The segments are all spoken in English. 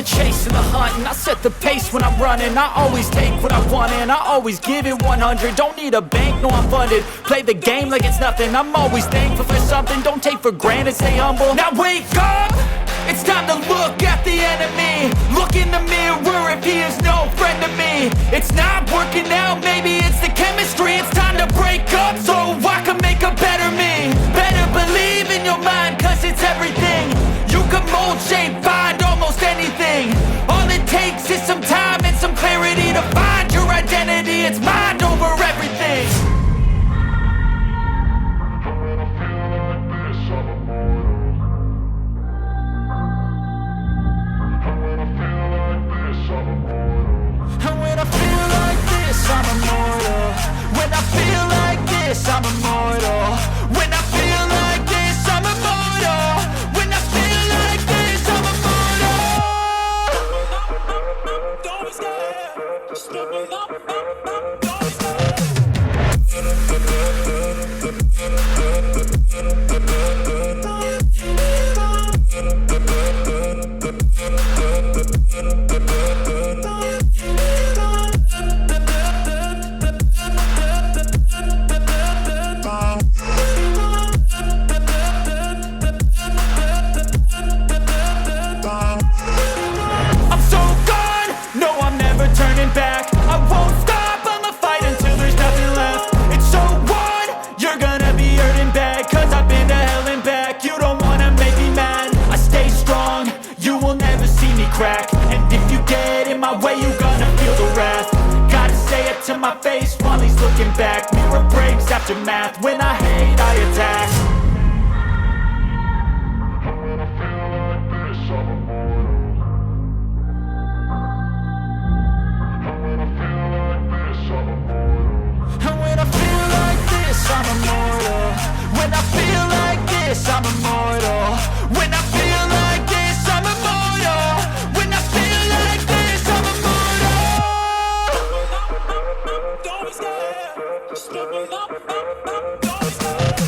the chase and the hunt, and I set the pace when I'm running. I always take what I want and I always give it 100. Don't need a bank, no I'm funded. Play the game like it's nothing. I'm always thankful for something. Don't take for granted, stay humble. Now wake up! It's time to look at the enemy. Look in the mirror if he is no friend to me. It's not working out, maybe it's the chemistry. It's time to break up so I can make a better me. Better believe in your mind, cause it's everything. You can mold, shape, find almost anything. All it takes is some time and some clarity to find your identity. It's mind over everything. I'm immortal. When I feel like this, I'm immortal. When I feel like this, I'm immortal. When I feel like this, I'm immortal. Don't be scared. Just give me up. Don't be scared. And if you get in my way, you're gonna feel the wrath. Gotta say it to my face while he's looking back. Mirror breaks after math. When I hate, I attack. When I feel like this, I'm immortal. When I feel like this, I'm immortal. When I feel like this, I'm immortal. When I feel like this, I'm immortal. When I feel like this, I'm immortal. When I feel like this, I'm immortal. Don't be scared. Just give me up. Don't be scared.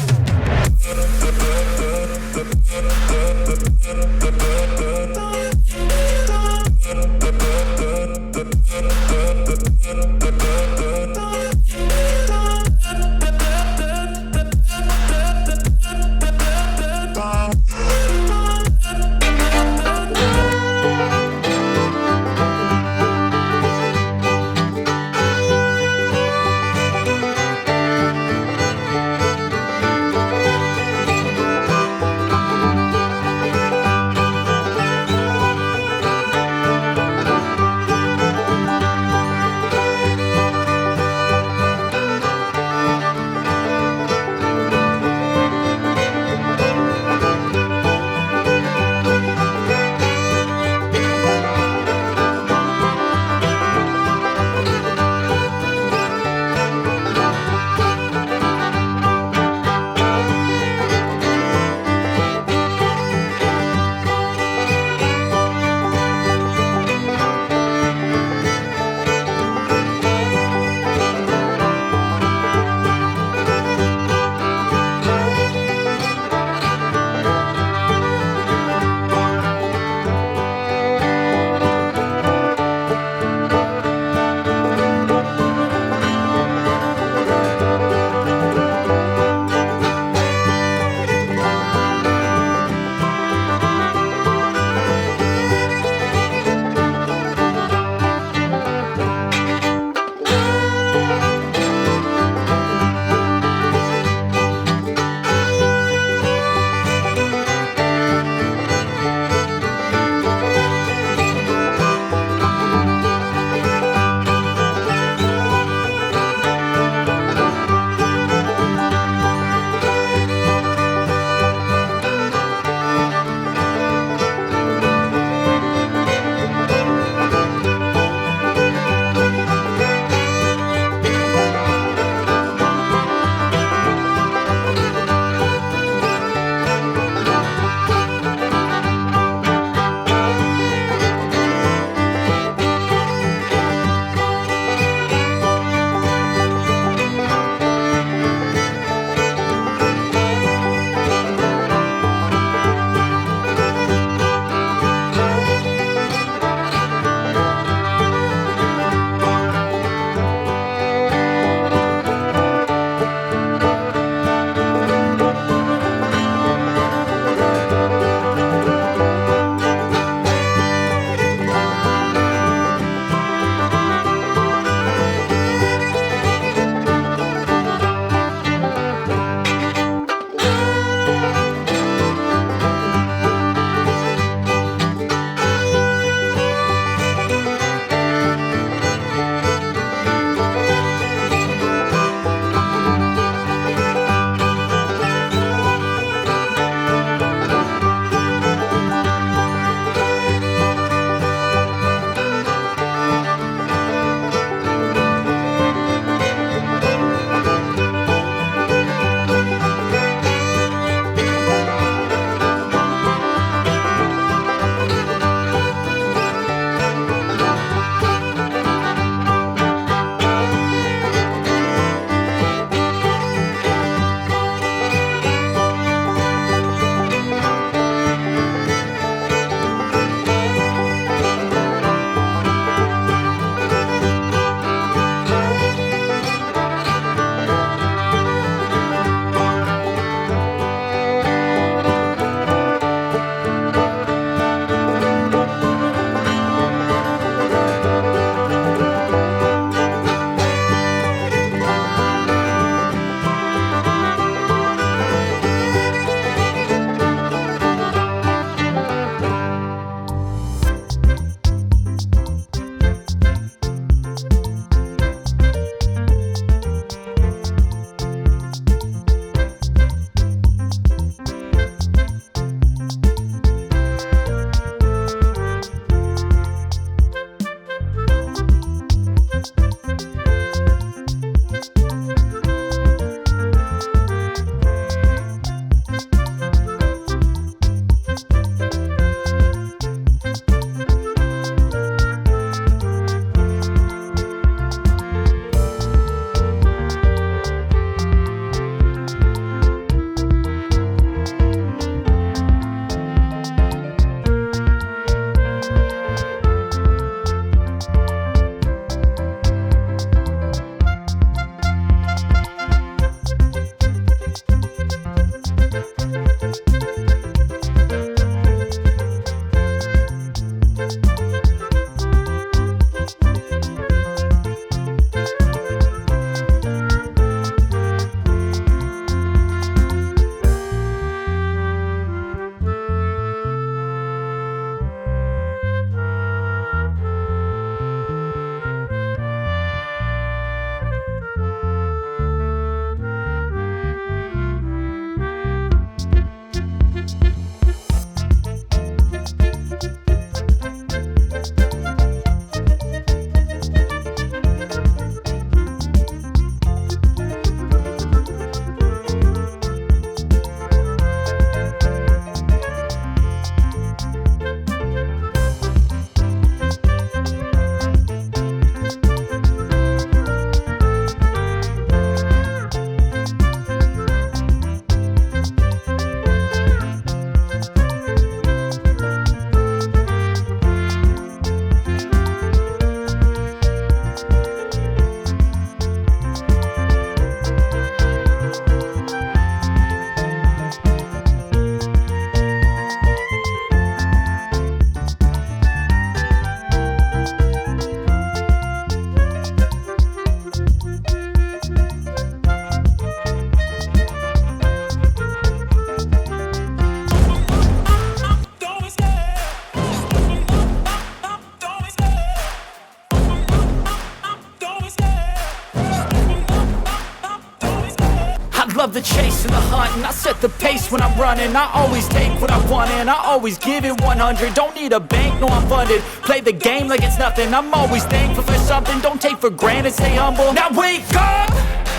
love the chase and the hunt, and I set the pace when I'm running. I always take what I want and I always give it 100. Don't need a bank, no I'm funded. Play the game like it's nothing. I'm always thankful for something. Don't take for granted, stay humble. Now wake up!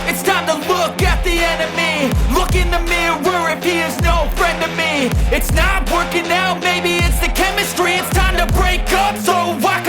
It's time to look at the enemy. Look in the mirror if he is no friend to me. It's not working out, maybe it's the chemistry. It's time to break up so I